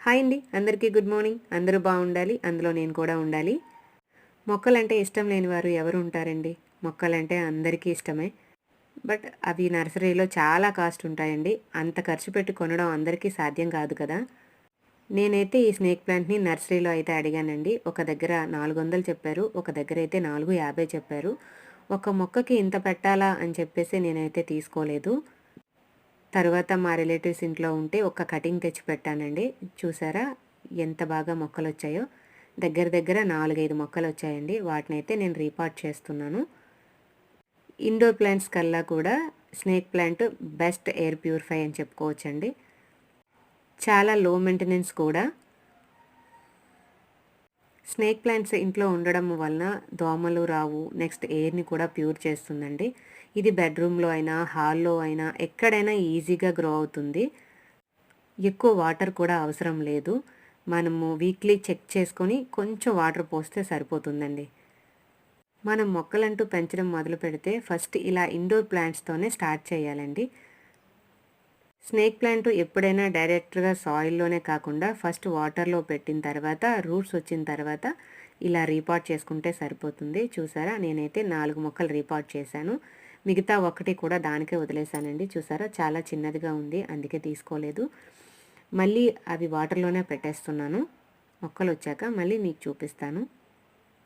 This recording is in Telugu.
హాయ్ అండి, అందరికీ గుడ్ మార్నింగ్. అందరూ బాగుండాలి, అందులో నేను కూడా ఉండాలి. మొక్కలంటే ఇష్టం లేని వారు ఎవరు ఉంటారండి? మొక్కలంటే అందరికీ ఇష్టమే. బట్ అవి నర్సరీలో చాలా కాస్ట్ ఉంటాయండి. అంత ఖర్చు పెట్టి కొనడం అందరికీ సాధ్యం కాదు కదా. నేనైతే ఈ స్నేక్ ప్లాంట్ని నర్సరీలో అయితే అడిగానండి. ఒక దగ్గర 400 చెప్పారు, ఒక దగ్గర అయితే 450 చెప్పారు. ఒక మొక్కకి ఇంత పెట్టాలా అని చెప్పేసి నేనైతే తీసుకోలేదు. తర్వాత మా రిలేటివ్స్ ఇంట్లో ఉంటే ఒక కటింగ్ తెచ్చి పెట్టానండి. చూసారా ఎంత బాగా మొక్కలు వచ్చాయో. దగ్గర దగ్గర 4-5 మొక్కలు వచ్చాయండి. వాటినైతే నేను రీపాట్ చేస్తున్నాను. ఇండోర్ ప్లాంట్స్ కల్లా కూడా snake plant best air purify అని చెప్పుకోవచ్చండి. చాలా లో మెయింటెనెన్స్ కూడా. స్నేక్ ప్లాంట్స్ ఇంట్లో ఉండడం వలన దోమలు రావు. నెక్స్ట్ ఎయిర్ని కూడా ప్యూర్ చేస్తుందండి. ఇది బెడ్రూమ్లో అయినా, హాల్లో అయినా, ఎక్కడైనా ఈజీగా గ్రో అవుతుంది. ఎక్కువ వాటర్ కూడా అవసరం లేదు. మనము వీక్లీ చెక్ చేసుకొని కొంచెం వాటర్ పోస్తే సరిపోతుందండి. మనం మొక్కలంటూ పెంచడం మొదలు పెడితే ఫస్ట్ ఇలా ఇండోర్ ప్లాంట్స్తోనే స్టార్ట్ చేయాలండి. స్నేక్ ప్లాంట్ ఎప్పుడైనా డైరెక్ట్గా సాయిల్లోనే కాకుండా ఫస్ట్ వాటర్లో పెట్టిన తర్వాత రూట్స్ వచ్చిన తర్వాత ఇలా రీపాట్ చేసుకుంటే సరిపోతుంది. చూసారా, నేనైతే 4 మొక్కలు రీపాట్ చేశాను. మిగతా ఒకటి కూడా దానికే వదిలేశానండి. చూసారా, చాలా చిన్నదిగా ఉంది, అందుకే తీసుకోలేదు. మళ్ళీ అవి వాటర్లోనే పెట్టేస్తున్నాను. మొక్కలు వచ్చాక మళ్ళీ మీకు చూపిస్తాను.